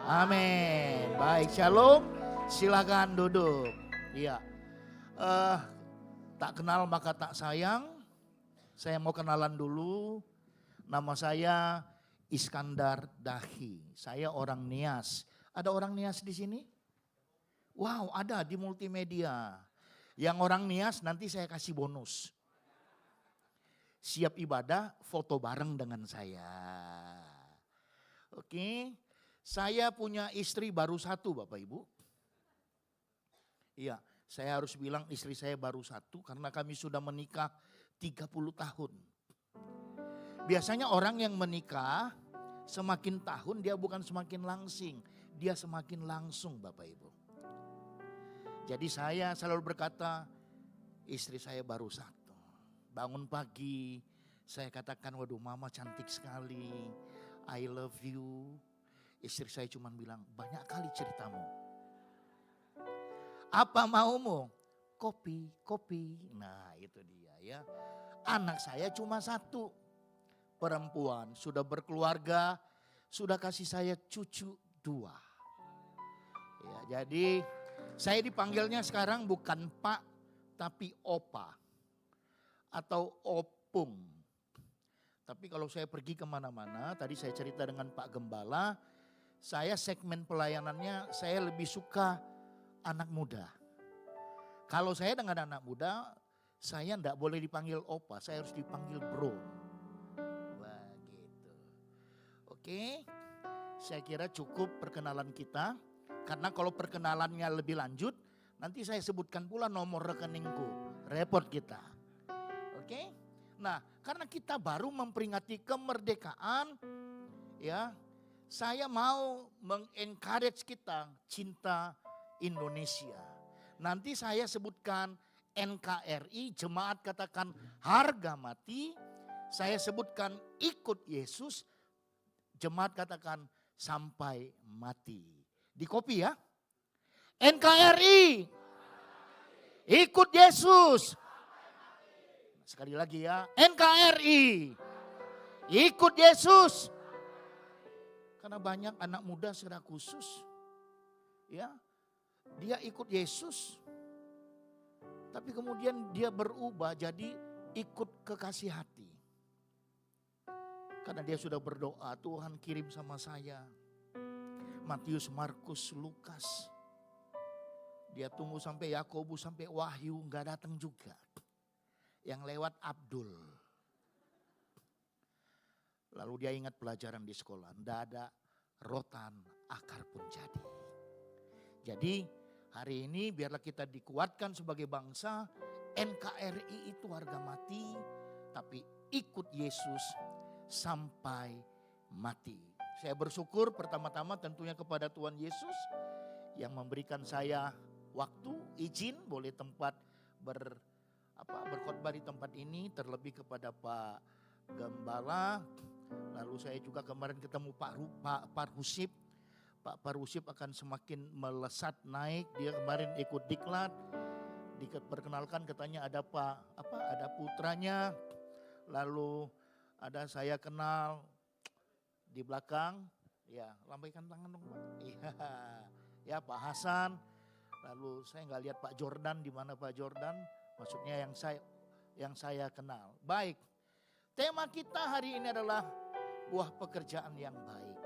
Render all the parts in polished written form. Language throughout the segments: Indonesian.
Amin. Baik, shalom. Silakan duduk. Iya. Eh, tak kenal maka tak sayang. Saya mau kenalan dulu. Nama saya Iskandar Dahi. Saya orang Nias. Ada orang Nias di sini? Wow, ada di multimedia. Yang orang Nias nanti saya kasih bonus. Siap ibadah, foto bareng dengan saya. Oke, saya punya istri baru satu Bapak Ibu. Iya, saya harus bilang istri saya baru satu karena kami sudah menikah 30 tahun. Biasanya orang yang menikah semakin tahun dia bukan semakin langsing, dia semakin langsung Bapak Ibu. Jadi saya selalu berkata istri saya baru satu. Bangun pagi saya katakan waduh mama cantik sekali, I love you. Istri saya cuma bilang banyak kali ceritamu. Apa maumu? Kopi, kopi. Nah itu dia ya. Anak saya cuma satu. Perempuan sudah berkeluarga, sudah kasih saya cucu 2. Ya, jadi saya dipanggilnya sekarang bukan Pak tapi Opa atau Opung. Tapi kalau saya pergi kemana-mana, tadi saya cerita dengan Pak Gembala, saya segmen pelayanannya saya lebih suka anak muda. Kalau saya dengan anak muda, saya enggak boleh dipanggil Opa, saya harus dipanggil Bro. Begitu. Oke, saya kira cukup perkenalan kita. Karena kalau perkenalannya lebih lanjut, nanti saya sebutkan pula nomor rekeningku. Repot kita. Oke, nah karena kita baru memperingati kemerdekaan, ya, saya mau mengencourage kita cinta Indonesia. Nanti saya sebutkan NKRI, jemaat katakan harga mati. Saya sebutkan ikut Yesus, jemaat katakan sampai mati. Di copy ya. NKRI, ikut Yesus. Sekali lagi ya, NKRI, ikut Yesus. Karena banyak anak muda secara khusus, ya, dia ikut Yesus, tapi kemudian dia berubah jadi ikut kekasih hati. Karena dia sudah berdoa, Tuhan kirim sama saya Matius, Markus, Lukas. Dia tunggu sampai Yakobus, sampai Wahyu, nggak datang juga. Yang lewat Abdul. Lalu dia ingat pelajaran di sekolah, nggak ada rotan, akar pun jadi. Jadi hari ini biarlah kita dikuatkan sebagai bangsa, NKRI itu harga mati, tapi ikut Yesus sampai mati. Saya bersyukur pertama-tama tentunya kepada Tuhan Yesus yang memberikan saya waktu, izin boleh berkhotbah di tempat ini, terlebih kepada Pak Gembala. Lalu saya juga kemarin ketemu Pak Parhusip. Pak Parhusip akan semakin melesat naik. Dia kemarin ikut diklat. Diperkenalkan katanya ada ada putranya. Lalu ada saya kenal di belakang. Ya, lambaikan tangan dong Pak. Iya. Ya Pak Hasan. Lalu saya nggak lihat Pak Jordan, di mana Pak Jordan? Maksudnya yang saya kenal. Baik, tema kita hari ini adalah buah pekerjaan yang baik.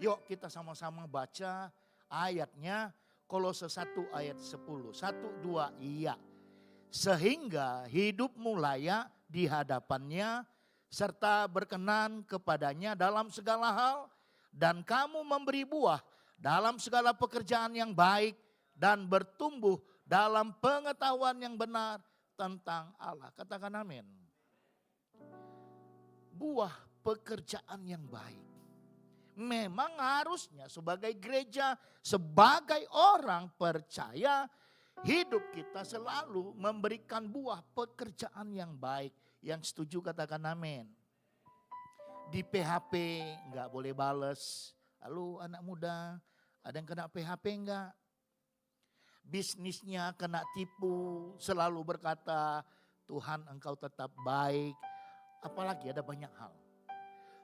Yuk kita sama-sama baca ayatnya, Kolose 1 ayat 10. 1, 2, iya. Sehingga hidupmu layak di hadapannya, serta berkenan kepadanya dalam segala hal, dan kamu memberi buah dalam segala pekerjaan yang baik, dan bertumbuh dalam pengetahuan yang benar tentang Allah. Katakan amin. Buah pekerjaan yang baik. Memang harusnya sebagai gereja, sebagai orang percaya, hidup kita selalu memberikan buah pekerjaan yang baik. Yang setuju katakan amin. Di PHP nggak boleh bales. Lalu anak muda, ada yang kena PHP enggak? Bisnisnya kena tipu, selalu berkata, Tuhan engkau tetap baik. Apalagi ada banyak hal.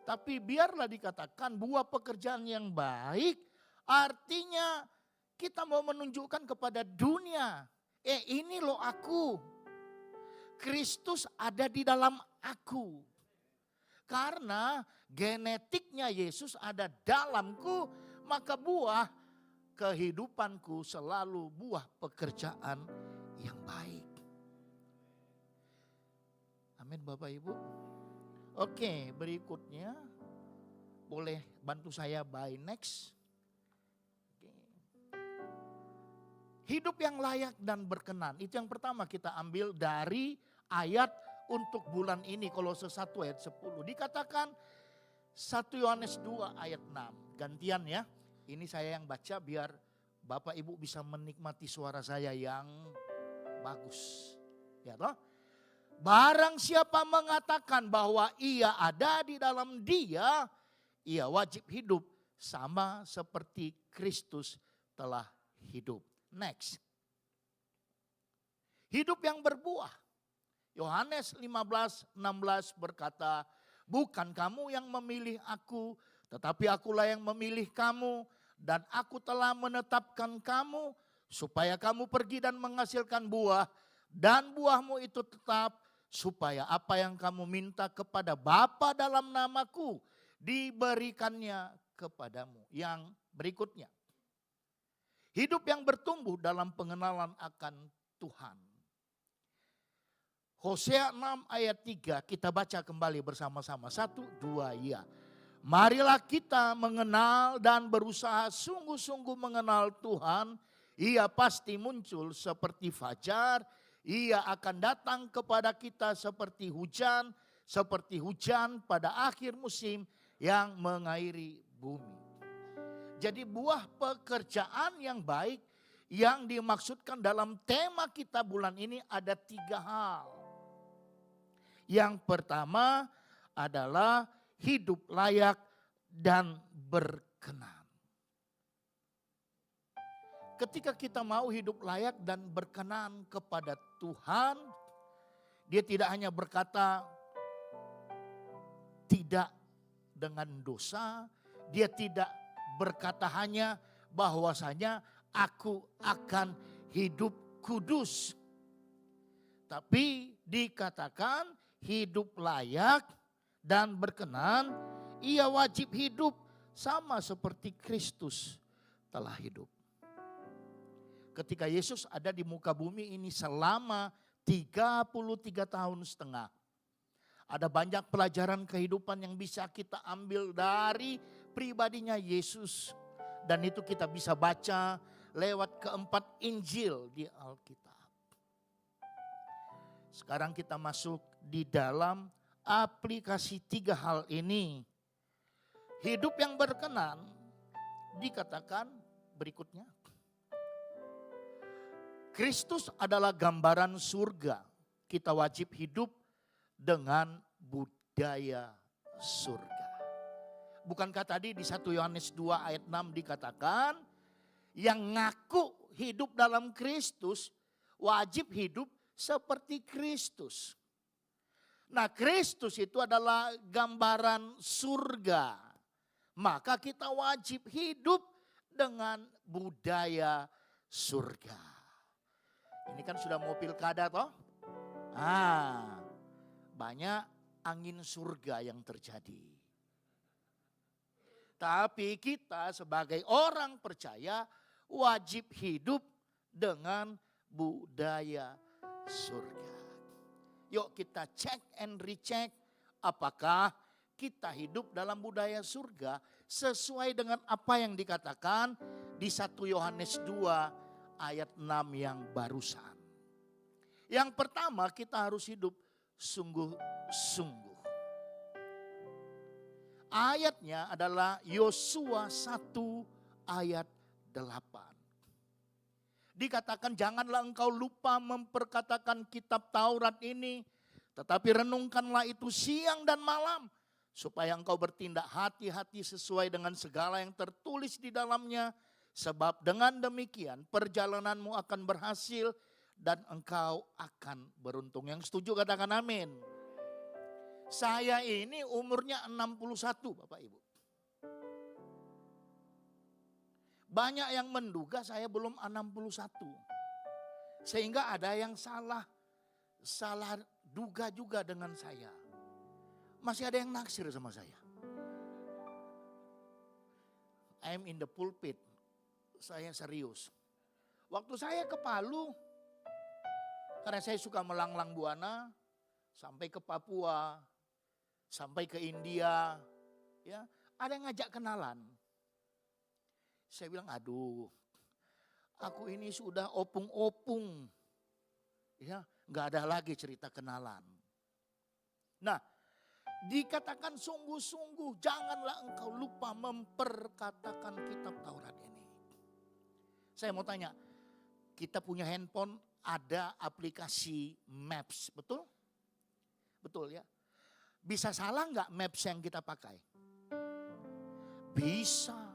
Tapi biarlah dikatakan buah pekerjaan yang baik Artinya kita mau menunjukkan kepada dunia, ini loh aku. Kristus ada di dalam aku. Karena genetiknya Yesus ada dalamku, maka buah kehidupanku selalu buah pekerjaan yang baik. Amin Bapak Ibu. Oke, berikutnya boleh bantu saya by next. Hidup yang layak dan berkenan. Itu yang pertama kita ambil dari ayat untuk bulan ini. Kolose 1 ayat 10. Dikatakan 1 Yohanes 2 ayat 6. Gantian ya. Ini saya yang baca biar Bapak Ibu bisa menikmati suara saya yang bagus. Ya toh? Barang siapa mengatakan bahwa ia ada di dalam dia, ia wajib hidup sama seperti Kristus telah hidup. Next. Hidup yang berbuah. Yohanes 15:16 berkata, bukan kamu yang memilih aku, tetapi akulah yang memilih kamu, dan aku telah menetapkan kamu supaya kamu pergi dan menghasilkan buah, dan buahmu itu tetap, supaya apa yang kamu minta kepada Bapa dalam namaku diberikannya kepadamu. Yang berikutnya. Hidup yang bertumbuh dalam pengenalan akan Tuhan. Hosea 6 ayat 3 kita baca kembali bersama-sama. 1, 2, ya. Marilah kita mengenal dan berusaha sungguh-sungguh mengenal Tuhan. Ia pasti muncul seperti fajar. Ia akan datang kepada kita seperti hujan pada akhir musim yang mengairi bumi. Jadi buah pekerjaan yang baik yang dimaksudkan dalam tema kita bulan ini ada 3 hal. Yang pertama adalah hidup layak dan berkenan. Ketika kita mau hidup layak dan berkenan kepada Tuhan, dia tidak hanya berkata tidak dengan dosa, dia tidak berkata hanya bahwasanya aku akan hidup kudus. Tapi dikatakan hidup layak dan berkenan, ia wajib hidup sama seperti Kristus telah hidup. Ketika Yesus ada di muka bumi ini selama 33 tahun setengah. Ada banyak pelajaran kehidupan yang bisa kita ambil dari pribadinya Yesus. Dan itu kita bisa baca lewat keempat Injil di Alkitab. Sekarang kita masuk di dalam aplikasi 3 hal ini. Hidup yang berkenan dikatakan berikutnya. Kristus adalah gambaran surga. Kita wajib hidup dengan budaya surga. Bukankah tadi di 1 Yohanes 2 ayat 6 dikatakan yang ngaku hidup dalam Kristus wajib hidup seperti Kristus. Nah, Kristus itu adalah gambaran surga. Maka kita wajib hidup dengan budaya surga. Ini kan sudah mau pilkada toh? Banyak angin surga yang terjadi. Tapi kita sebagai orang percaya wajib hidup dengan budaya surga. Yuk kita cek and recheck apakah kita hidup dalam budaya surga sesuai dengan apa yang dikatakan di 1 Yohanes 2 ayat 6 yang barusan. Yang pertama kita harus hidup sungguh-sungguh. Ayatnya adalah Yosua 1 ayat 8. Dikatakan janganlah engkau lupa memperkatakan kitab Taurat ini, tetapi renungkanlah itu siang dan malam, supaya engkau bertindak hati-hati sesuai dengan segala yang tertulis di dalamnya, sebab dengan demikian perjalananmu akan berhasil dan engkau akan beruntung. Yang setuju katakan amin. Saya ini umurnya 61 Bapak Ibu. Banyak yang menduga saya belum 61. Sehingga ada yang salah duga juga dengan saya. Masih ada yang naksir sama saya. I'm in the pulpit. Saya serius. Waktu saya ke Palu, karena saya suka melanglang buana, sampai ke Papua, sampai ke India, ya, ada yang ngajak kenalan. Saya bilang, aduh, aku ini sudah opung-opung, ya, nggak ada lagi cerita kenalan. Nah, dikatakan sungguh-sungguh, janganlah engkau lupa memperkatakan kitab Taurat ini. Saya mau tanya, kita punya handphone, ada aplikasi Maps, betul? Betul ya? Bisa salah nggak Maps yang kita pakai? Bisa.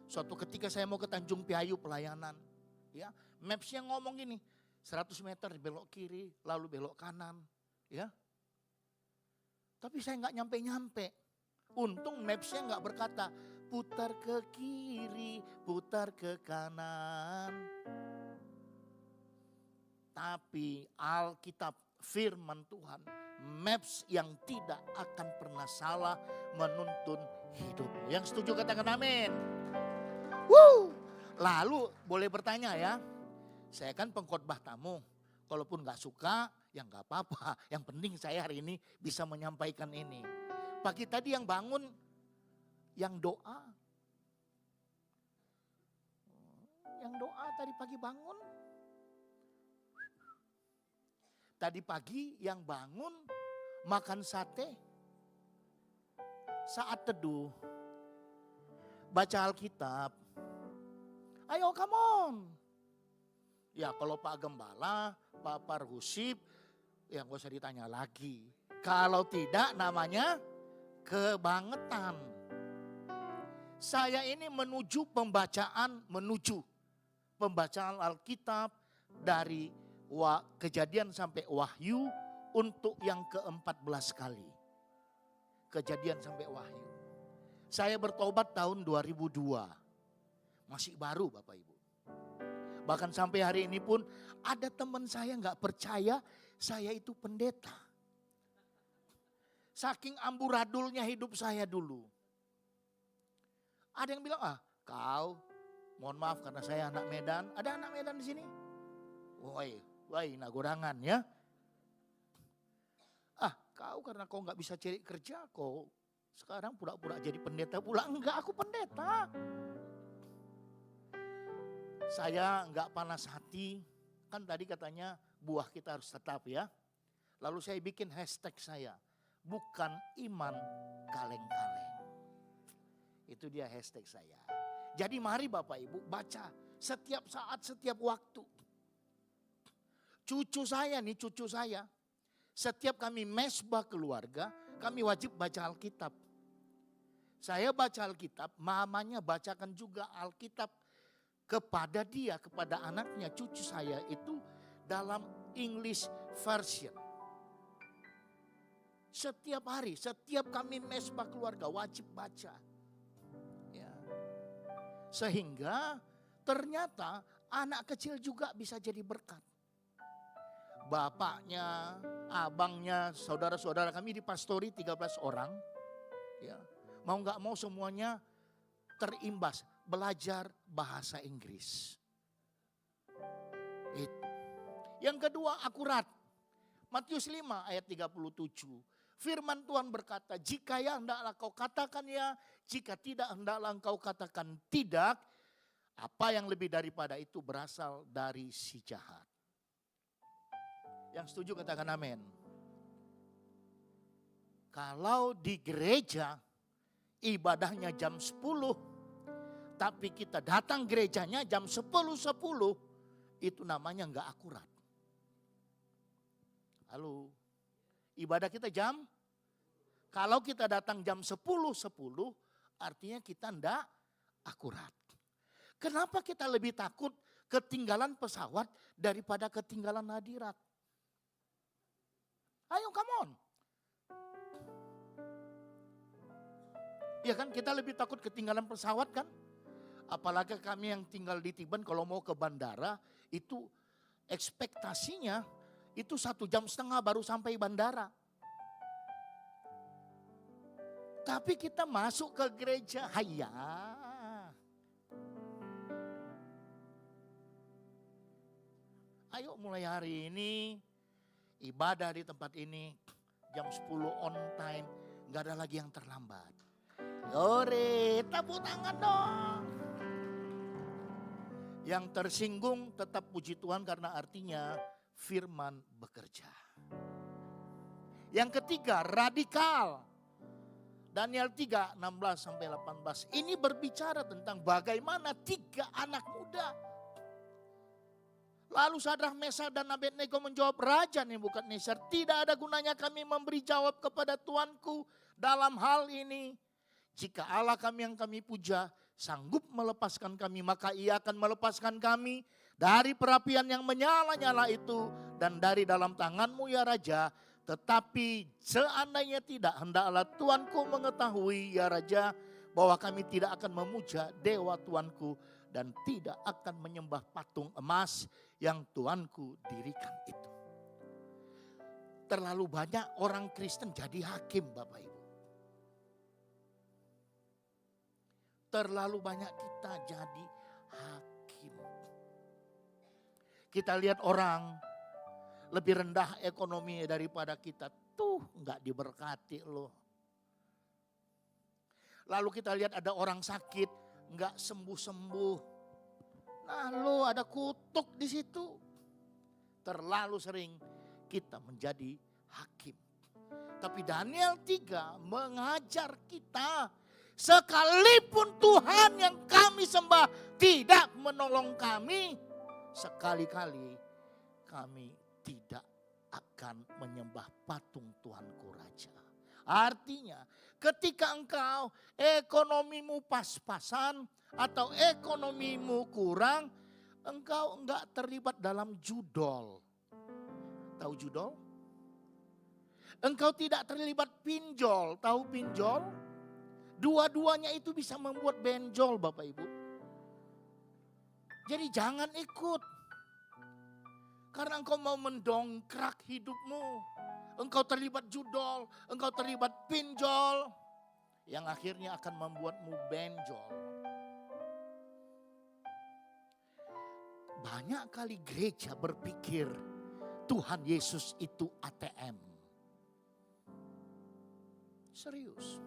Suatu ketika saya mau ke Tanjung Piayu pelayanan, ya, Maps-nya ngomong gini, 100 meter belok kiri, lalu belok kanan, ya. Tapi saya nggak nyampe-nyampe. Untung Maps-nya nggak berkata, putar ke kiri, putar ke kanan. Tapi Alkitab, firman Tuhan, Maps yang tidak akan pernah salah menuntun hidupmu. Yang setuju katakan amin. Lalu boleh bertanya ya, saya kan pengkhotbah tamu. Kalaupun gak suka, ya gak apa-apa. Yang penting saya hari ini bisa menyampaikan ini. Pagi tadi yang bangun, yang doa. Yang doa tadi pagi bangun. Tadi pagi yang bangun, makan sate. Saat teduh, baca Alkitab. Ayo come on. Ya kalau Pak Gembala, Pak Parhusip, ya gak usah ditanya lagi. Kalau tidak namanya kebangetan. Saya ini menuju pembacaan Alkitab dari Kejadian sampai Wahyu untuk yang ke-14 kali. Kejadian sampai Wahyu. Saya bertobat tahun 2002. Masih baru Bapak Ibu. Bahkan sampai hari ini pun ada teman saya gak percaya saya itu pendeta. Saking amburadulnya hidup saya dulu. Ada yang bilang, kau, mohon maaf karena saya anak Medan. Ada anak Medan di sini? Woi, nagorangan ya. Kau karena kau gak bisa cari kerja, kau sekarang pura-pura jadi pendeta pula. Enggak, aku pendeta. Saya enggak panas hati, kan tadi katanya buah kita harus tetap ya. Lalu saya bikin hashtag saya, bukan iman kaleng-kaleng. Itu dia hashtag saya. Jadi mari Bapak Ibu baca setiap saat, setiap waktu. Cucu saya, setiap kami mesbah keluarga, kami wajib baca Alkitab. Saya baca Alkitab, mamanya bacakan juga Alkitab kepada dia, kepada anaknya, cucu saya itu dalam English version. Setiap hari, setiap kami mesbah keluarga wajib baca. Ya. Sehingga ternyata anak kecil juga bisa jadi berkat. Bapaknya, abangnya, saudara-saudara kami dipastori 13 orang. Ya. Mau gak mau semuanya terimbas. Belajar bahasa Inggris. Itu. Yang kedua akurat. Matius 5 ayat 37. Firman Tuhan berkata, jika ya hendaklah kau katakan ya, jika tidak hendaklah engkau katakan tidak. Apa yang lebih daripada itu berasal dari si jahat. Yang setuju katakan amin. Kalau di gereja ibadahnya jam 10. Tapi kita datang gerejanya jam 10.10, itu namanya enggak akurat. Halo, ibadah kita jam, kalau kita datang jam 10.10, artinya kita enggak akurat. Kenapa kita lebih takut ketinggalan pesawat daripada ketinggalan hadirat? Ayo come on. Ya kan kita lebih takut ketinggalan pesawat kan? Apalagi kami yang tinggal di Tiban, kalau mau ke bandara itu ekspektasinya itu 1,5 jam baru sampai bandara. Tapi kita masuk ke gereja, hayya. Ayo mulai hari ini ibadah di tempat ini jam 10 on time, gak ada lagi yang terlambat. Yore, tepuk tangan dong. Yang tersinggung tetap puji Tuhan karena artinya firman bekerja. Yang ketiga, radikal. Daniel 3, 16-18. Ini berbicara tentang bagaimana 3 anak muda. Lalu Sadrak, Mesak dan Abednego menjawab, Raja Nebukadnezar, tidak ada gunanya kami memberi jawab kepada Tuanku dalam hal ini. Jika Allah kami yang kami puja sanggup melepaskan kami, maka ia akan melepaskan kami dari perapian yang menyala-nyala itu dan dari dalam tanganmu ya Raja. Tetapi seandainya tidak, hendaklah Tuanku mengetahui ya Raja, bahwa kami tidak akan memuja dewa Tuanku dan tidak akan menyembah patung emas yang Tuanku dirikan itu. Terlalu banyak orang Kristen jadi hakim, Bapak Ibu. Terlalu banyak kita jadi hakim. Kita lihat orang lebih rendah ekonomi daripada kita, tuh nggak diberkati loh. Lalu kita lihat ada orang sakit nggak sembuh-sembuh, lalu ada kutuk di situ. Terlalu sering kita menjadi hakim. Tapi Daniel 3 mengajar kita, sekalipun Tuhan yang kami sembah tidak menolong kami, sekali-kali kami tidak akan menyembah patung Tuanku Raja. Artinya ketika engkau ekonomimu pas-pasan atau ekonomimu kurang, engkau enggak terlibat dalam judol. Tahu judol? Engkau tidak terlibat pinjol. Tahu pinjol? Dua-duanya itu bisa membuat benjol, Bapak Ibu. Jadi jangan ikut. Karena engkau mau mendongkrak hidupmu. Engkau terlibat judol, engkau terlibat pinjol. Yang akhirnya akan membuatmu benjol. Banyak kali gereja berpikir Tuhan Yesus itu ATM. Serius.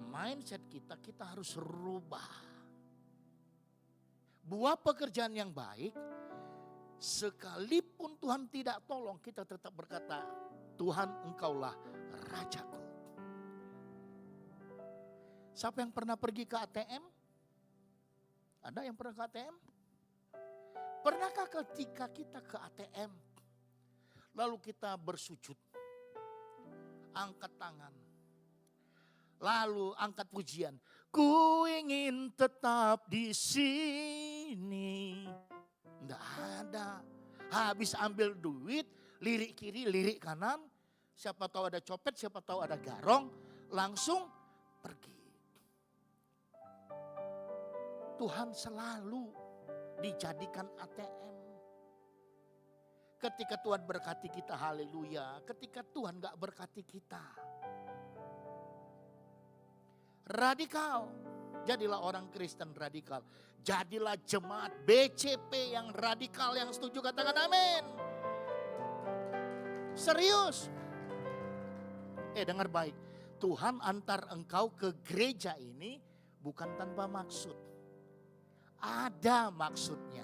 Mindset kita harus rubah. Buat pekerjaan yang baik, sekalipun Tuhan tidak tolong, kita tetap berkata, Tuhan engkaulah Rajaku. Siapa yang pernah pergi ke ATM? Ada yang pernah ke ATM? Pernahkah ketika kita ke ATM, lalu kita bersujud, angkat tangan, lalu angkat pujian, ku ingin tetap di sini. Enggak ada. Habis ambil duit, lirik kiri, lirik kanan, siapa tahu ada copet, siapa tahu ada garong, langsung pergi. Tuhan selalu dijadikan ATM. Ketika Tuhan berkati kita, haleluya. Ketika Tuhan gak berkati kita, radikal. Jadilah orang Kristen radikal. Jadilah jemaat BCP yang radikal, yang setuju, katakan amin. Serius. Dengar baik. Tuhan antar engkau ke gereja ini bukan tanpa maksud. Ada maksudnya.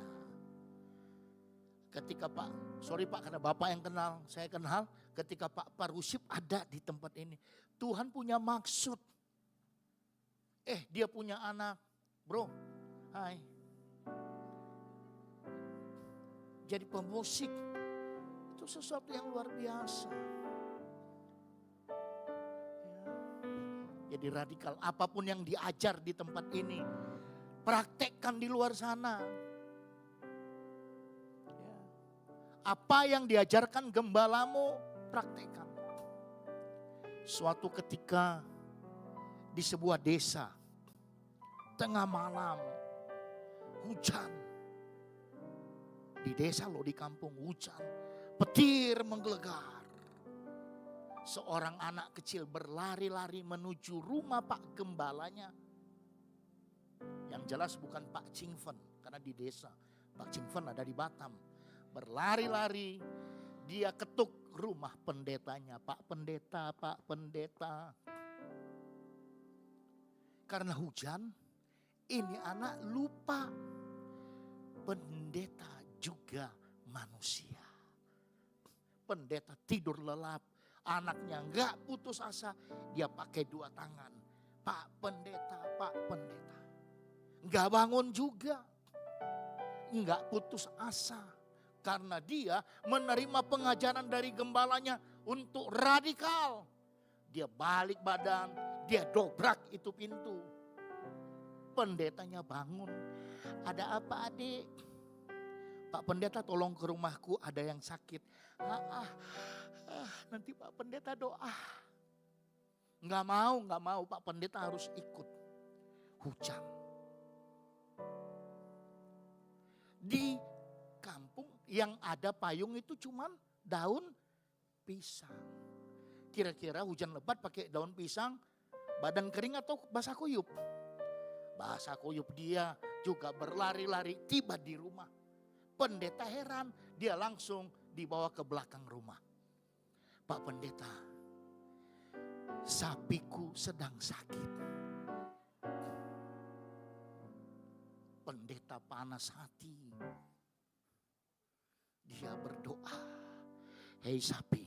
Ketika karena Bapak yang kenal, saya kenal. Ketika Pak Parusip ada di tempat ini, Tuhan punya maksud. Dia punya anak, bro. Hai. Jadi pemusik itu sesuatu yang luar biasa. Jadi radikal. Apapun yang diajar di tempat ini, praktekkan di luar sana. Apa yang diajarkan gembalamu, praktekkan. Suatu ketika di sebuah desa, tengah malam, Hujan. Di desa loh, di kampung hujan. Petir menggelegar. Seorang anak kecil berlari-lari menuju rumah Pak Gembalanya. Yang jelas bukan Pak Chingfen, karena di desa. Pak Chingfen ada di Batam. Berlari-lari, dia ketuk rumah pendetanya. Pak Pendeta, Pak Pendeta. Karena hujan, ini anak lupa. Pendeta juga manusia. Pendeta tidur lelap. Anaknya enggak putus asa. Dia pakai 2 tangan. Pak Pendeta, Pak Pendeta. Enggak bangun juga. Enggak putus asa. Karena dia menerima pengajaran dari gembalanya untuk radikal. Dia balik badan, dia dobrak itu pintu. Pendetanya bangun. Ada apa adik? Pak Pendeta tolong ke rumahku, ada yang sakit. Nanti Pak Pendeta doa. Nggak mau Pak Pendeta harus ikut. Hujan. Di kampung yang ada payung itu cuman daun pisang. Kira-kira hujan lebat pakai daun pisang, badan kering atau basah kuyup? Basah kuyup. Dia juga berlari-lari tiba di rumah. Pendeta heran, dia langsung dibawa ke belakang rumah. Pak Pendeta, sapiku sedang sakit. Pendeta panas hati. Dia berdoa, hei sapi,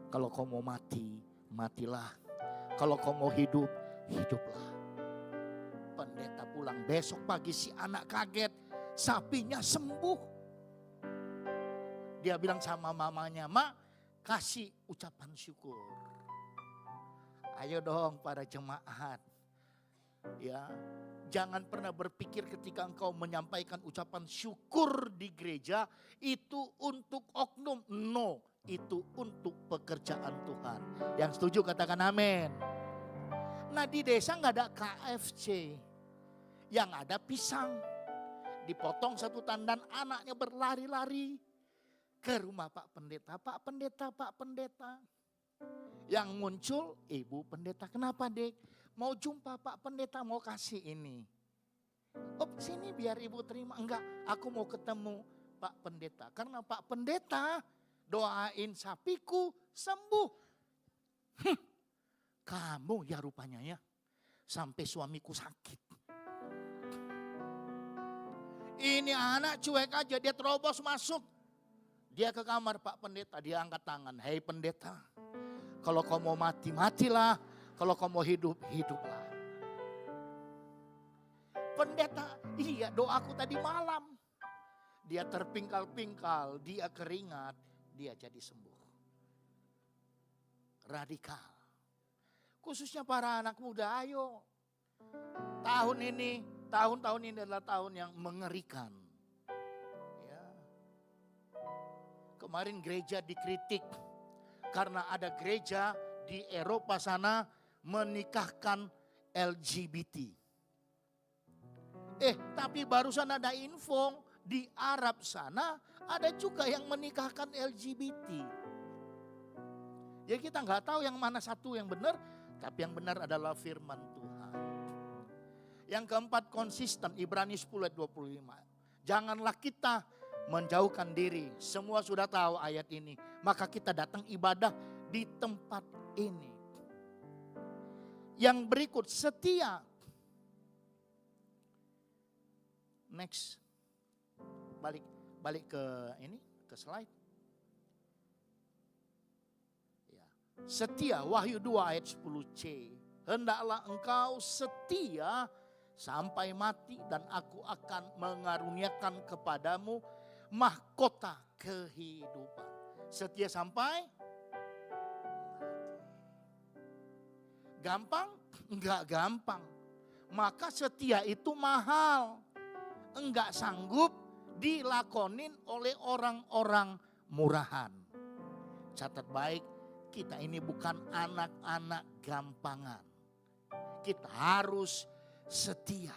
kalau kau mau mati, matilah. Kalau kau mau hidup, hiduplah. Pendeta pulang besok pagi, si anak kaget, sapinya sembuh. Dia bilang sama mamanya, Mak, kasih ucapan syukur. Ayo dong para jemaat. Ya, jangan pernah berpikir ketika engkau menyampaikan ucapan syukur di gereja itu untuk oknum. No, itu untuk pekerjaan Tuhan. Yang setuju katakan amin. Nah di desa nggak ada KFC. Yang ada pisang. Dipotong 1 tandan, anaknya berlari-lari ke rumah Pak Pendeta. Pak Pendeta, Pak Pendeta. Yang muncul Ibu Pendeta. Kenapa dek? Mau jumpa Pak Pendeta, mau kasih ini. Oh sini biar Ibu terima. Enggak, aku mau ketemu Pak Pendeta. Karena Pak Pendeta doain sapiku sembuh. Kamu ya rupanya ya. Sampai suamiku sakit. Ini anak cuek aja, dia terobos masuk. Dia ke kamar Pak Pendeta, dia angkat tangan. Hei pendeta, kalau kau mau mati, matilah. Kalau kau mau hidup, hiduplah. Pendeta, iya doaku tadi malam. Dia terpingkal-pingkal, dia keringat, dia jadi sembuh. Radikal. Khususnya para anak muda, ayo. Tahun ini adalah tahun yang mengerikan. Ya. Kemarin gereja dikritik karena ada gereja di Eropa sana menikahkan LGBT. Tapi barusan ada info di Arab sana ada juga yang menikahkan LGBT. Jadi kita nggak tahu yang mana satu yang benar, tapi yang benar adalah firman Tuhan. Yang keempat konsisten, Ibrani 10 ayat 25. Janganlah kita menjauhkan diri. Semua sudah tahu ayat ini. Maka kita datang ibadah di tempat ini. Yang berikut setia. Next. Balik ke ini, ke slide. Ya. Setia, Wahyu 2 ayat 10c. Hendaklah engkau setia sampai mati dan aku akan mengaruniakan kepadamu mahkota kehidupan. Setia sampai gampang? Enggak gampang. Maka setia itu mahal. Enggak sanggup dilakonin oleh orang-orang murahan. Catat baik, kita ini bukan anak-anak gampangan. Kita harus setia.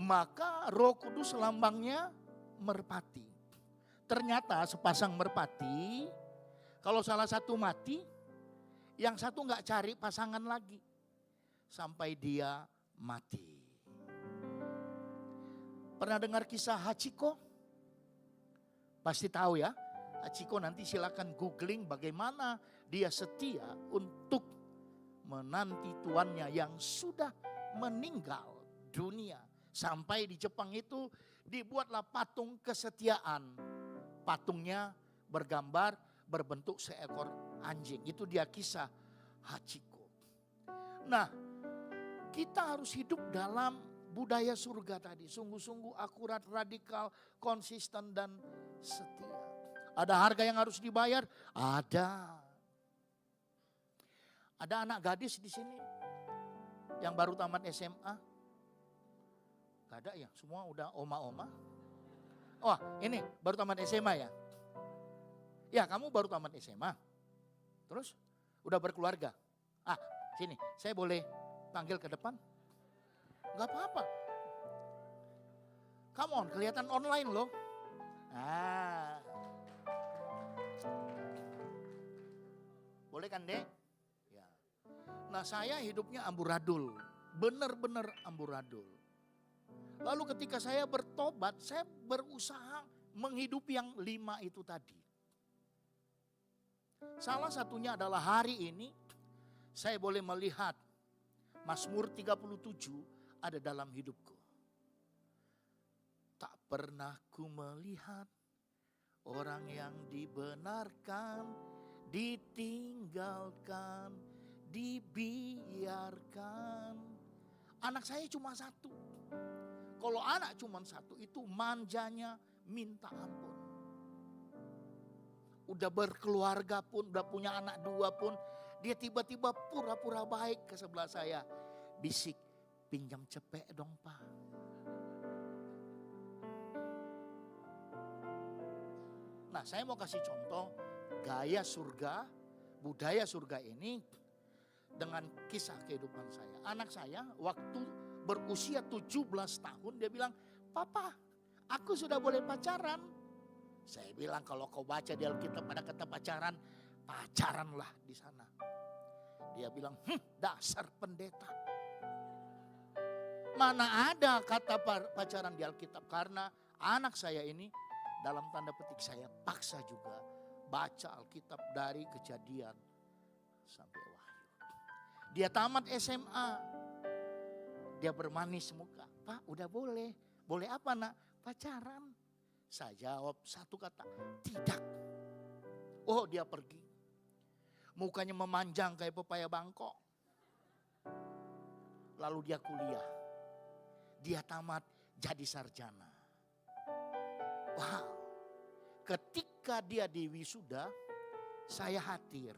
Maka Roh Kudus lambangnya merpati. Ternyata sepasang merpati, kalau salah satu mati, yang satu nggak cari pasangan lagi sampai dia mati. Pernah dengar kisah Hachiko? Pasti tahu ya. Hachiko, nanti silakan googling bagaimana dia setia untuk menanti tuannya yang sudah meninggal dunia. Sampai di Jepang itu dibuatlah patung kesetiaan. Patungnya bergambar berbentuk seekor anjing. Itu dia kisah Hachiko. Nah, kita harus hidup dalam budaya surga tadi. Sungguh-sungguh akurat, radikal, konsisten dan setia. Ada harga yang harus dibayar? Ada. Ada anak gadis di sini yang baru tamat SMA? Gak ada ya, semua udah oma-oma. Wah, ini baru tamat SMA ya? Ya, kamu baru tamat SMA. Terus udah berkeluarga? Ah, sini, saya boleh panggil ke depan? Gak apa-apa. Come on, kelihatan online loh. Ah. Boleh kan, Dek? Ya. Nah, saya hidupnya amburadul. Benar-benar amburadul. Lalu ketika saya bertobat, saya berusaha menghidupi yang 5 itu tadi. Salah satunya adalah hari ini saya boleh melihat Mazmur 37 ada dalam hidupku. Tak pernah ku melihat orang yang dibenarkan, ditinggalkan, dibiarkan. Anak saya cuma 1. Kalau anak cuma 1 itu manjanya minta ampun. Udah berkeluarga pun, udah punya anak 2 pun, dia tiba-tiba pura-pura baik ke sebelah saya. Bisik, pinjam cepek dong Pak. Nah, saya mau kasih contoh gaya surga, budaya surga ini dengan kisah kehidupan saya. Anak saya waktu berusia 17 tahun dia bilang, "Papa, aku sudah boleh pacaran." Saya bilang, kalau kau baca di Alkitab ada kata pacaran, pacaranlah di sana. Dia bilang, dasar pendeta. Mana ada kata pacaran di Alkitab. Karena anak saya ini dalam tanda petik saya paksa juga baca Alkitab dari Kejadian sampai Wahyu. Dia tamat SMA. Dia bermanis muka. Pak, udah boleh. Boleh apa nak? Pacaran. Saya jawab satu kata, tidak. Oh, dia pergi. Mukanya memanjang kayak pepaya Bangkok. Lalu dia kuliah. Dia tamat jadi sarjana. Wow. Ketika dia di wisuda, saya hadir.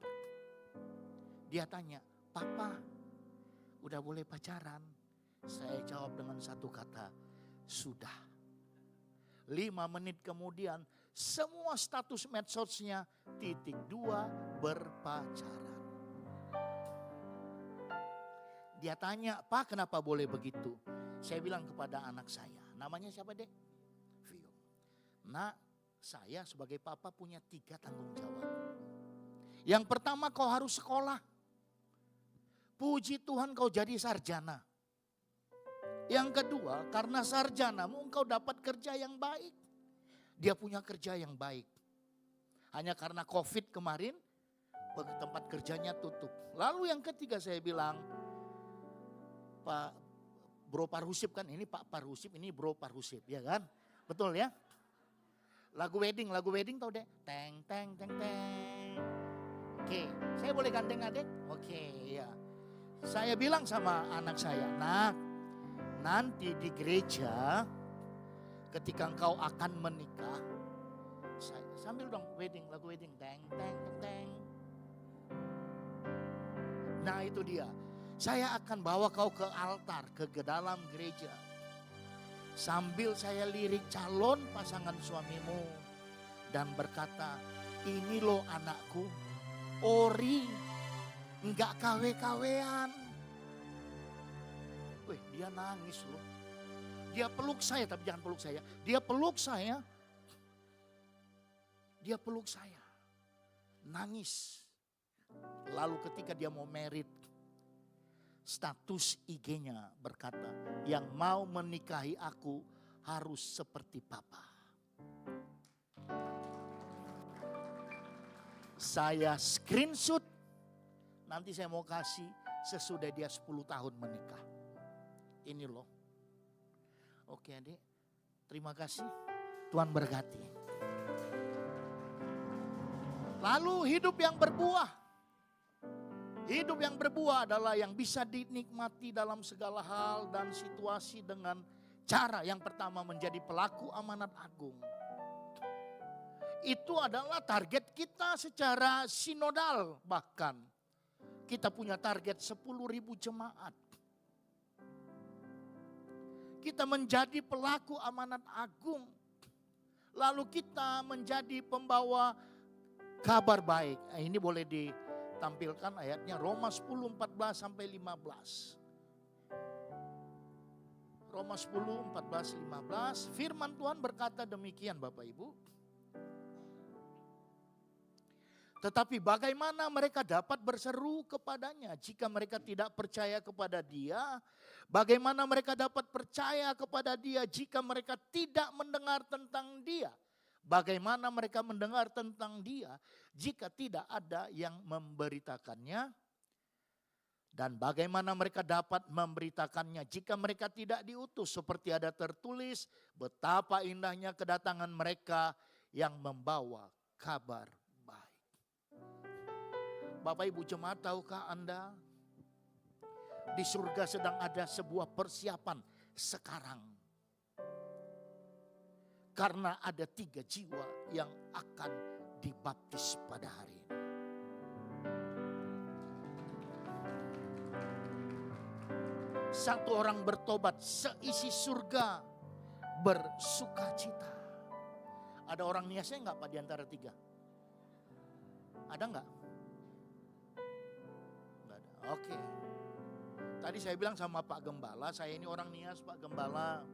Dia tanya, "Papa, udah boleh pacaran?" Saya jawab dengan satu kata, sudah. 5 menit kemudian semua status medsosnya _2 berpacaran. Dia tanya, "Pak, kenapa boleh begitu?" Saya bilang kepada anak saya, namanya siapa Dek? Vio. Nak, saya sebagai papa punya 3 tanggung jawab. Yang pertama, kau harus sekolah. Puji Tuhan kau jadi sarjana. Yang kedua, karena sarjanamu engkau dapat kerja yang baik. Dia punya kerja yang baik. Hanya karena COVID kemarin, tempat kerjanya tutup. Lalu yang ketiga saya bilang, Pak Bro Parhusip kan, ini Pak Parhusip, ini Bro Parhusip, ya kan? Betul ya? Lagu wedding tau deh? Teng, teng, teng, teng. Oke, saya boleh gandeng adek? Oke, ya. Saya bilang sama anak saya, "Nak, nanti di gereja ketika engkau akan menikah," sambil dong lagu wedding, teng teng teng teng. Nah itu dia, saya akan bawa kau ke altar, ke dalam gereja. Sambil saya lirik calon pasangan suamimu dan berkata, "Ini loh anakku, ori, enggak kawe-kawean." Wih, dia nangis loh. Dia peluk saya, tapi jangan peluk saya. Dia peluk saya. Dia peluk saya. Nangis. Lalu ketika dia mau merit, status IG-nya berkata, yang mau menikahi aku harus seperti papa. Saya screenshot, nanti saya mau kasih sesudah dia 10 tahun menikah. Ini loh. Oke adik, terima kasih. Tuhan berkati. Lalu hidup yang berbuah. Hidup yang berbuah adalah yang bisa dinikmati dalam segala hal dan situasi dengan cara yang pertama menjadi pelaku amanat agung. Itu adalah target kita secara sinodal bahkan. Kita punya target 10.000 jemaat. Kita menjadi pelaku amanat agung. Lalu kita menjadi pembawa kabar baik. Ini boleh ditampilkan ayatnya Roma 10, 14 sampai 15. Roma 10, 14, 15. Firman Tuhan berkata demikian Bapak Ibu. Tetapi bagaimana mereka dapat berseru kepadanya jika mereka tidak percaya kepada Dia? Bagaimana mereka dapat percaya kepada Dia jika mereka tidak mendengar tentang Dia? Bagaimana mereka mendengar tentang Dia jika tidak ada yang memberitakannya? Dan bagaimana mereka dapat memberitakannya jika mereka tidak diutus? Seperti ada tertulis, betapa indahnya kedatangan mereka yang membawa kabar baik. Bapak Ibu jemaat, tahukah Anda? Di surga sedang ada sebuah persiapan sekarang. Karena ada 3 jiwa yang akan dibaptis pada hari ini. Satu orang bertobat, seisi surga bersukacita. Ada orang niasnya enggak Pak di antara 3? Ada enggak? Enggak ada. Oke. Tadi saya bilang sama Pak Gembala, saya ini orang nias Pak Gembala.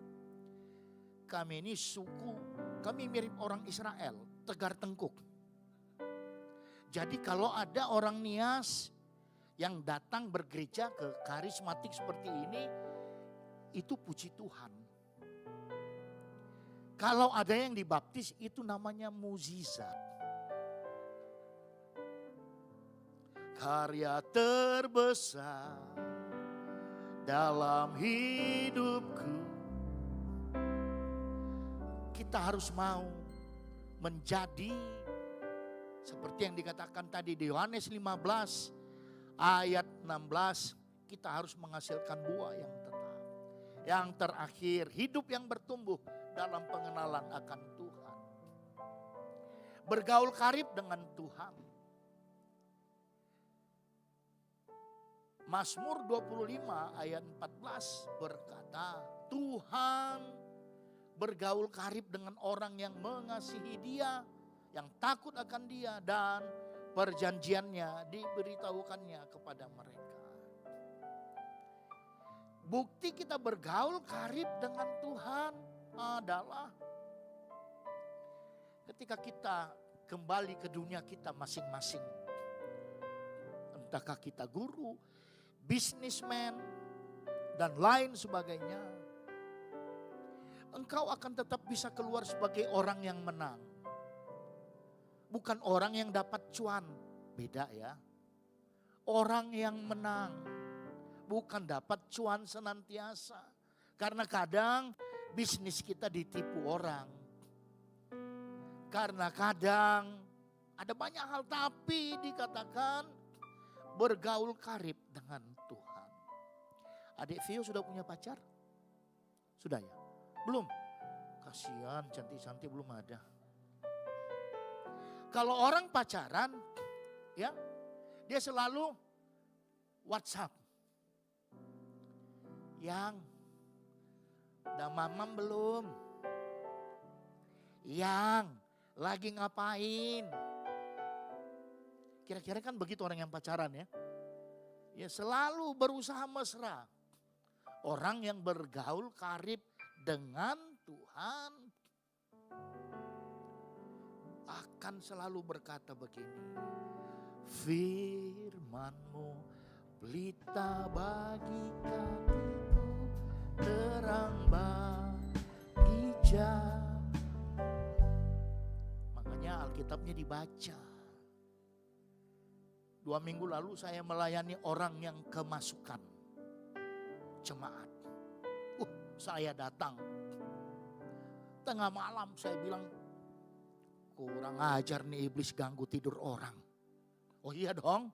Kami ini suku, kami mirip orang Israel, tegar tengkuk. Jadi kalau ada orang nias yang datang bergereja ke karismatik seperti ini, itu puji Tuhan. Kalau ada yang dibaptis, itu namanya mukjizat. Karya terbesar dalam hidupku. Kita harus mau menjadi seperti yang dikatakan tadi di Yohanes 15 ayat 16. Kita harus menghasilkan buah yang tetap. Yang terakhir, hidup yang bertumbuh dalam pengenalan akan Tuhan. Bergaul karib dengan Tuhan. Mazmur 25 ayat 14 berkata, Tuhan bergaul karib dengan orang yang mengasihi Dia, yang takut akan Dia, dan perjanjiannya diberitahukannya kepada mereka. Bukti kita bergaul karib dengan Tuhan adalah ketika kita kembali ke dunia kita masing-masing. Entahkah kita guru, bisnismen, dan lain sebagainya. Engkau akan tetap bisa keluar sebagai orang yang menang. Bukan orang yang dapat cuan, beda ya. Orang yang menang, bukan dapat cuan senantiasa. Karena kadang bisnis kita ditipu orang. Karena kadang ada banyak hal tapi dikatakan bergaul karib dengan Tuhan. Adik Vio sudah punya pacar? Sudah ya? Belum? Kasihan, cantik-cantik belum ada. Kalau orang pacaran, ya, dia selalu WhatsApp. Yang, udah mamam belum? Yang, lagi ngapain? Kira-kira kan begitu orang yang pacaran ya. Ya selalu berusaha mesra. Orang yang bergaul karib dengan Tuhan akan selalu berkata begini, firman-Mu pelita bagi kakiku, terang bagi jalan. Makanya Alkitabnya dibaca. 2 minggu lalu saya melayani orang yang kemasukan jemaat. Saya datang tengah malam, saya bilang, kurang ajar nih iblis ganggu tidur orang. Oh iya dong.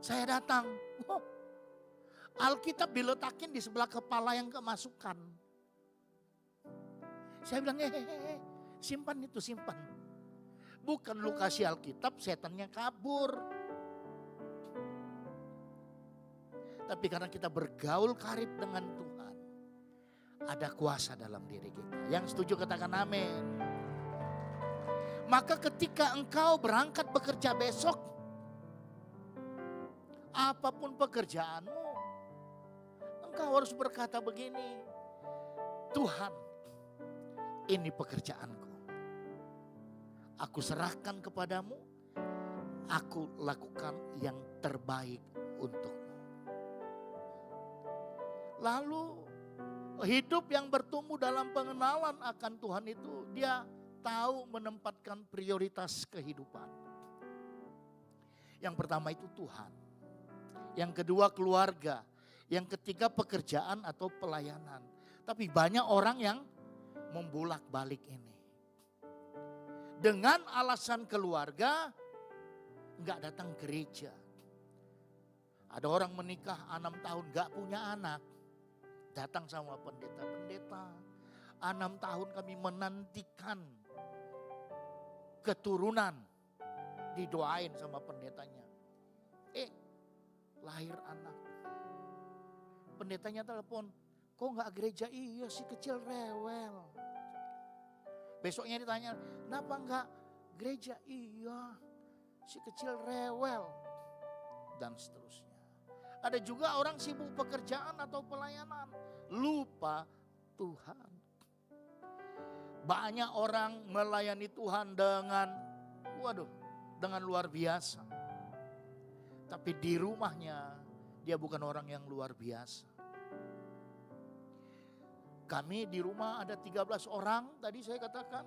Saya datang. Alkitab diletakin di sebelah kepala yang kemasukan. Saya bilang, simpan itu, simpan. Bukan lu kasih Alkitab, setannya kabur. Tapi karena kita bergaul karib dengan Tuhan, ada kuasa dalam diri kita. Yang setuju katakan amin. Maka ketika engkau berangkat bekerja besok, apapun pekerjaanmu, engkau harus berkata begini, Tuhan, ini pekerjaanku. Aku serahkan kepadamu, aku lakukan yang terbaik untukmu. Lalu hidup yang bertumbuh dalam pengenalan akan Tuhan itu, dia tahu menempatkan prioritas kehidupan. Yang pertama itu Tuhan. Yang kedua keluarga. Yang ketiga pekerjaan atau pelayanan. Tapi banyak orang yang membolak-balik ini. Dengan alasan keluarga, enggak datang gereja. Ada orang menikah 6 tahun enggak punya anak. Datang sama pendeta-pendeta. 6 tahun kami menantikan keturunan, didoain sama pendetanya. Lahir anak. Pendetanya telepon, kok gak gereja? Iya si kecil rewel. Besoknya ditanya, kenapa gak gereja? Iya si kecil rewel. Dan seterusnya. Ada juga orang sibuk pekerjaan atau pelayanan, lupa Tuhan. Banyak orang melayani Tuhan dengan luar biasa. Tapi di rumahnya dia bukan orang yang luar biasa. Kami di rumah ada 13 orang, tadi saya katakan.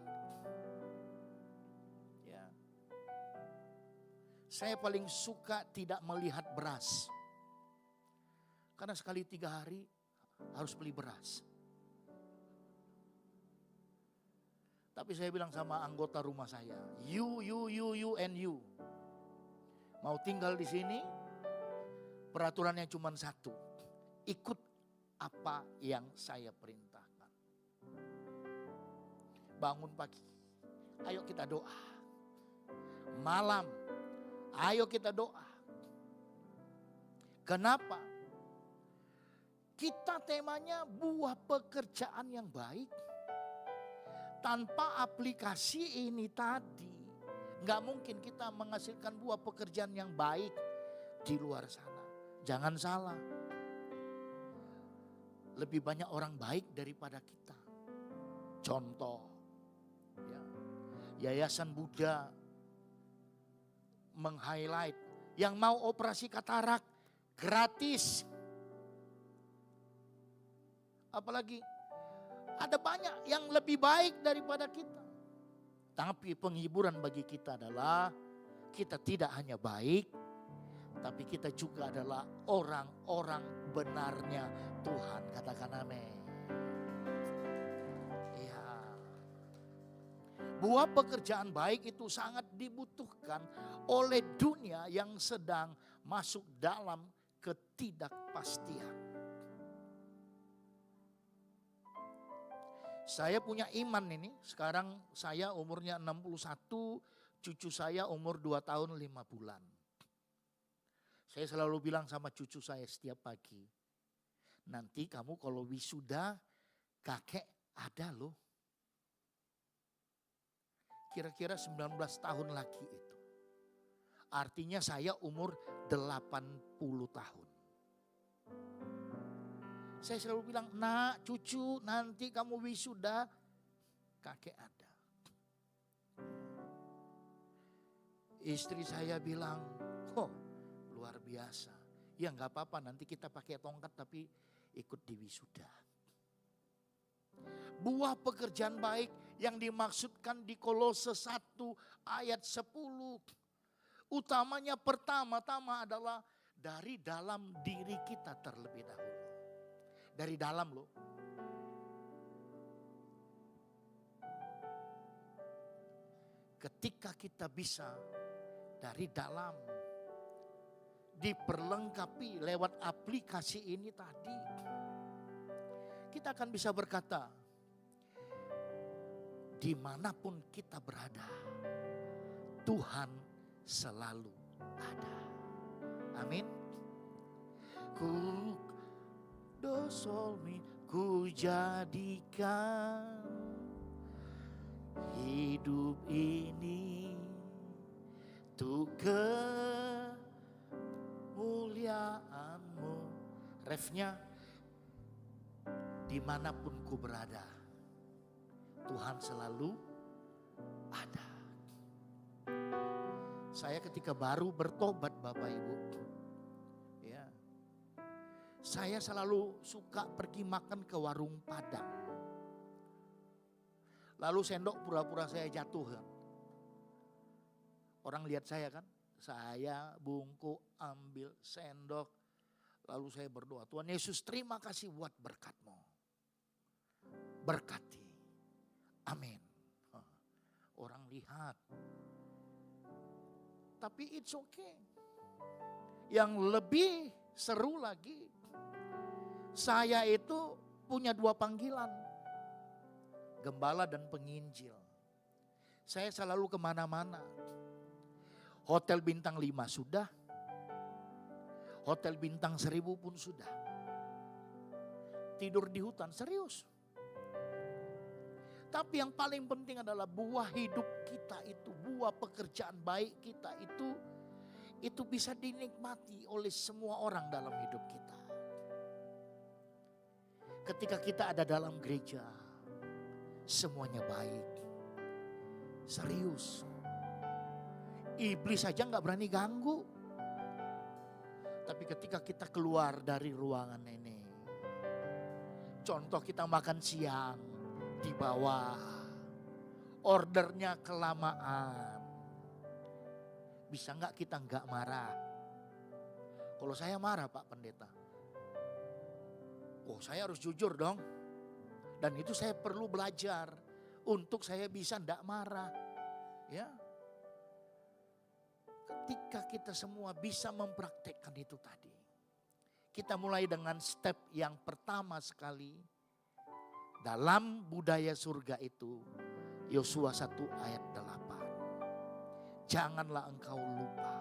Ya. Saya paling suka tidak melihat beras. Karena sekali 3 hari harus beli beras. Tapi saya bilang sama anggota rumah saya, you and you. Mau tinggal di sini, peraturannya cuma satu. Ikut apa yang saya perintahkan. Bangun pagi, ayo kita doa. Malam, ayo kita doa. Kenapa? Kita temanya buah pekerjaan yang baik. Tanpa aplikasi ini tadi, gak mungkin kita menghasilkan buah pekerjaan yang baik di luar sana. Jangan salah. Lebih banyak orang baik daripada kita. Contoh, ya, Yayasan Buddha meng-highlight yang mau operasi katarak gratis. Apalagi ada banyak yang lebih baik daripada kita. Tapi penghiburan bagi kita adalah kita tidak hanya baik, tapi kita juga adalah orang-orang benarnya Tuhan. Katakan amin. Ya. Buah pekerjaan baik itu sangat dibutuhkan oleh dunia yang sedang masuk dalam ketidakpastian. Saya punya iman ini, sekarang saya umurnya 61, cucu saya umur 2 tahun 5 bulan. Saya selalu bilang sama cucu saya setiap pagi, nanti kamu kalau wisuda kakek ada loh. Kira-kira 19 tahun lagi itu. Artinya saya umur 80 tahun. Saya selalu bilang, nak, cucu, nanti kamu wisuda, kakek ada. Istri saya bilang, oh luar biasa. Ya nggak apa-apa, nanti kita pakai tongkat tapi ikut di wisuda. Buah pekerjaan baik yang dimaksudkan di Kolose 1 ayat 10. Utamanya pertama-tama adalah dari dalam diri kita terlebih dahulu. Dari dalam loh. Ketika kita bisa dari dalam diperlengkapi lewat aplikasi ini tadi, kita akan bisa berkata, dimanapun kita berada, Tuhan selalu ada. Amin. Ku jadikan hidup ini untuk kemuliaan-Mu. Refnya, dimanapun ku berada, Tuhan selalu ada. Saya ketika baru bertobat Bapak Ibu, ya, saya selalu suka pergi makan ke warung Padang. Lalu sendok pura-pura saya jatuh kan. Orang lihat saya kan, saya bungkuk ambil sendok. Lalu saya berdoa, Tuhan Yesus terima kasih buat berkat-Mu. Berkati. Amin. Orang lihat. Tapi it's okay. Yang lebih seru lagi, saya itu punya 2 panggilan. Gembala dan penginjil. Saya selalu kemana-mana. Hotel bintang 5 sudah. Hotel bintang 1000 pun sudah. Tidur di hutan, serius. Tapi yang paling penting adalah buah hidup kita itu, buah pekerjaan baik kita itu bisa dinikmati oleh semua orang dalam hidup kita. Ketika kita ada dalam gereja, semuanya baik. Serius. Iblis saja gak berani ganggu. Tapi ketika kita keluar dari ruangan ini, contoh kita makan siang di bawah, ordernya kelamaan. Bisa gak kita gak marah? Kalau saya marah Pak Pendeta, oh saya harus jujur dong. Dan itu saya perlu belajar untuk saya bisa tidak marah. Ya. Ketika kita semua bisa mempraktekkan itu tadi. Kita mulai dengan step yang pertama sekali. Dalam budaya surga itu, Yosua 1 ayat 8. Janganlah engkau lupa.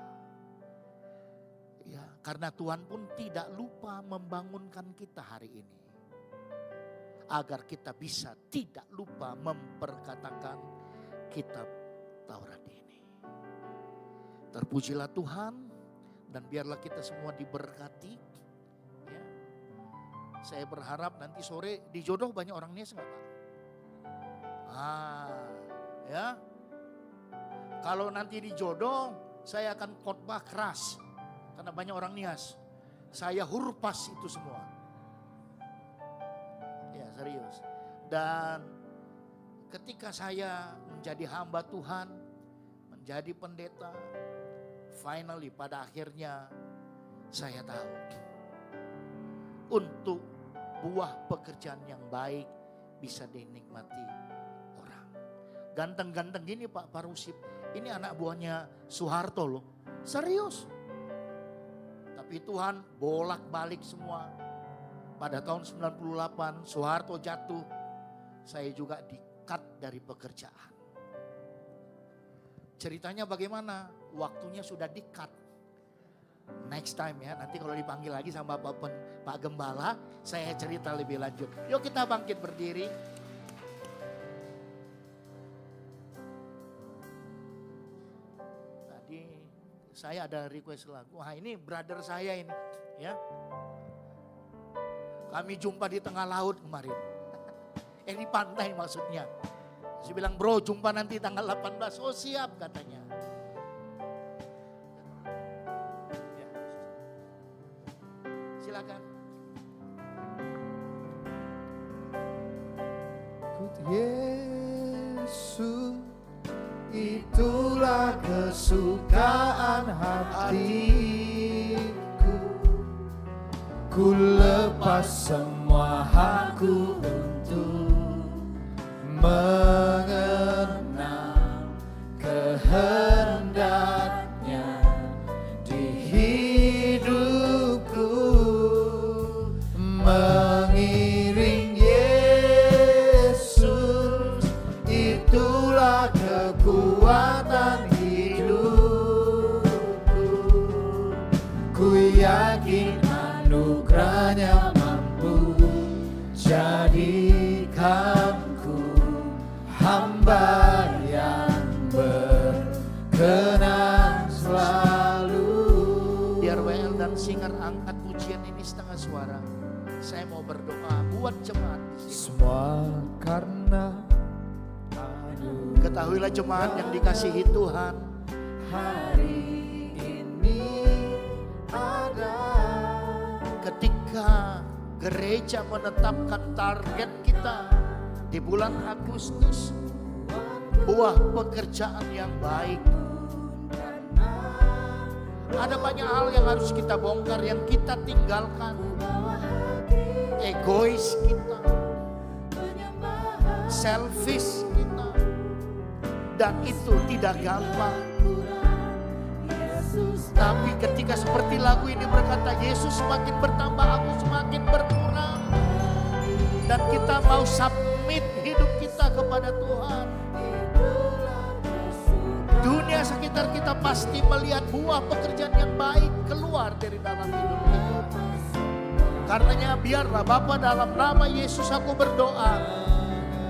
Ya, karena Tuhan pun tidak lupa membangunkan kita hari ini. Agar kita bisa tidak lupa memperkatakan kitab Taurat ini. Terpujilah Tuhan dan biarlah kita semua diberkati. Ya. Saya berharap nanti sore di Jodoh banyak orang nias enggak Pak? Ya. Kalau nanti di Jodoh saya akan khotbah keras karena banyak orang nias. Saya hurpas itu semua. Serius. Dan ketika saya menjadi hamba Tuhan, menjadi pendeta, finally pada akhirnya saya tahu untuk buah pekerjaan yang baik bisa dinikmati orang. Ganteng-ganteng gini Pak Parusip, ini anak buahnya Soeharto loh, serius. Tapi Tuhan bolak-balik semua. Pada tahun 98 Soeharto jatuh, saya juga di-cut dari pekerjaan. Ceritanya bagaimana? Waktunya sudah di-cut. Next time ya, nanti kalau dipanggil lagi sama Pak Gembala, saya cerita lebih lanjut. Yuk kita bangkit berdiri. Tadi saya ada request lagu. Wah ini brother saya ini ya. Kami jumpa di tengah laut kemarin. Di pantai maksudnya. Saya bilang, bro jumpa nanti tanggal 18. Oh siap katanya. Ya. Silakan. Yesus, itulah kesukaan hatiku. Ku lepas semua hakku untuk mengenal kehendaknya di hidupku, mengiring Yesus, itulah kekuatan hidupku. Ku yakin anugerahnya mampu jadikanku hamba yang berkenan selalu. Biar WL dan singer angkat pujian ini setengah suara. Saya mau berdoa buat jemaat di sini. Semua karena Ketahuilah jemaat yang dikasihi Tuhan, hari ini ada. ketika gereja menetapkan target kita di bulan Agustus, buah pekerjaan yang baik. Ada banyak hal yang harus kita bongkar, yang kita tinggalkan. Egois kita, selfish kita, dan itu tidak gampang. Tapi ketika seperti lagu ini berkata, Yesus semakin bertambah, aku semakin berkurang, dan kita mau submit hidup kita kepada Tuhan, dunia sekitar kita pasti melihat buah pekerjaan yang baik keluar dari dalam hidup kita. Karenanya biarlah Bapa, dalam nama Yesus aku berdoa,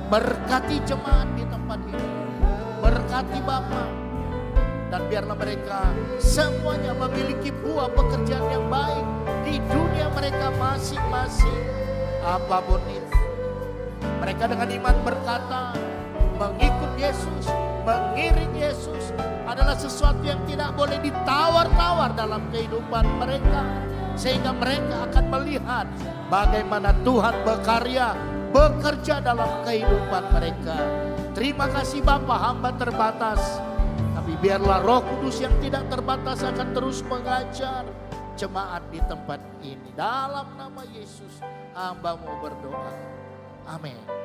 berkati jemaat di tempat ini, berkati Bapa, dan biarlah mereka semuanya memiliki buah pekerjaan yang baik di dunia mereka masing-masing, apapun itu. Mereka dengan iman berkata, mengikut Yesus, mengiring Yesus adalah sesuatu yang tidak boleh ditawar-tawar dalam kehidupan mereka. Sehingga mereka akan melihat bagaimana Tuhan berkarya, bekerja dalam kehidupan mereka. Terima kasih Bapa, hamba terbatas. Tapi biarlah Roh Kudus yang tidak terbatas akan terus mengajar jemaat di tempat ini. Dalam nama Yesus, hamba mau berdoa. Amin.